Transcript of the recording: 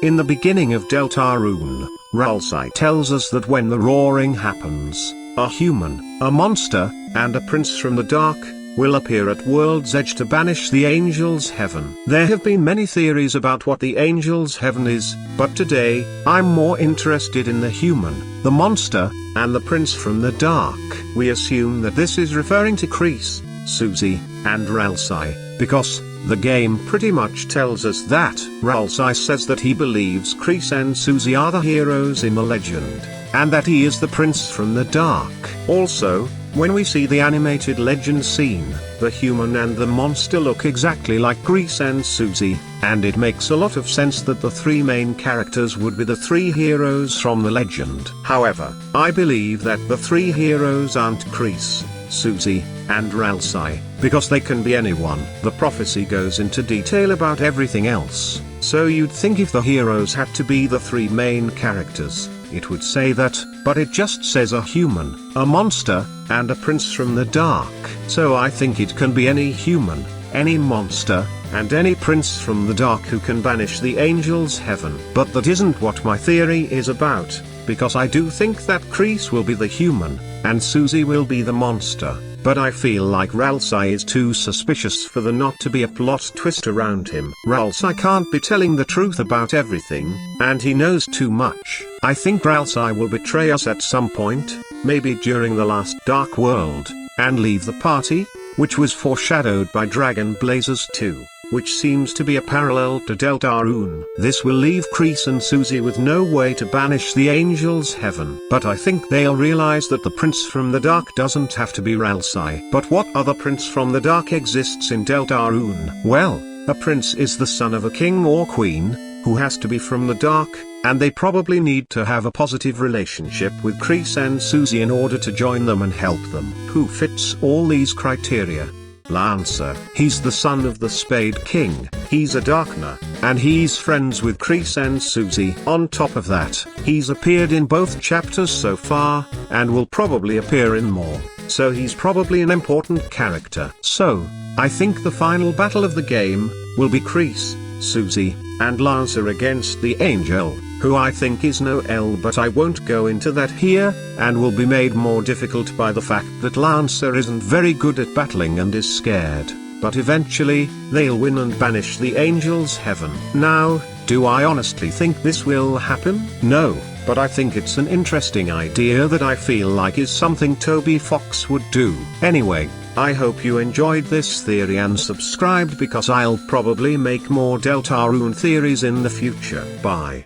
In the beginning of Deltarune, Ralsei tells us that when the roaring happens, a human, a monster, and a prince from the dark will appear at world's edge to banish the angels' heaven. There have been many theories about what the angels' heaven is, but today, I'm more interested in the human, the monster, and the prince from the dark. We assume that this is referring to Kreese, Susie, and Ralsei, because the game pretty much tells us that. Ralsei says that he believes Kreese and Susie are the heroes in the legend, and that he is the prince from the dark. Also, when we see the animated legend scene, the human and the monster look exactly like Kreese and Susie, and it makes a lot of sense that the three main characters would be the three heroes from the legend. However, I believe that the three heroes aren't Kreese, Susie, and Ralsei, because they can be anyone. The prophecy goes into detail about everything else, so you'd think if the heroes had to be the three main characters, it would say that, but it just says a human, a monster, and a prince from the dark. So I think it can be any human, any monster, and any prince from the dark who can banish the angels' heaven. But that isn't what my theory is about, because I do think that Kreese will be the human, and Susie will be the monster. But I feel like Ralsei is too suspicious for there not to be a plot twist around him. Ralsei can't be telling the truth about everything, and he knows too much. I think Ralsei will betray us at some point, maybe during the last Dark World, and leave the party, which was foreshadowed by Dragon Blazers 2. Which seems to be a parallel to Deltarune. This will leave Kreese and Susie with no way to banish the angels' heaven. But I think they'll realize that the prince from the dark doesn't have to be Ralsei. But what other prince from the dark exists in Deltarune? Well, a prince is the son of a king or queen, who has to be from the dark, and they probably need to have a positive relationship with Kreese and Susie in order to join them and help them. Who fits all these criteria? Lancer. He's the son of the Spade King, he's a Darkner, and he's friends with Kreese and Susie. On top of that, he's appeared in both chapters so far, and will probably appear in more, so he's probably an important character. So, I think the final battle of the game will be Kreese, Susie, and Lancer against the Angel, who I think is no L, but I won't go into that here, and will be made more difficult by the fact that Lancer isn't very good at battling and is scared. But eventually, they'll win and banish the angels' heaven. Now, do I honestly think this will happen? No, but I think it's an interesting idea that I feel like is something Toby Fox would do. Anyway, I hope you enjoyed this theory and subscribed, because I'll probably make more Deltarune theories in the future. Bye.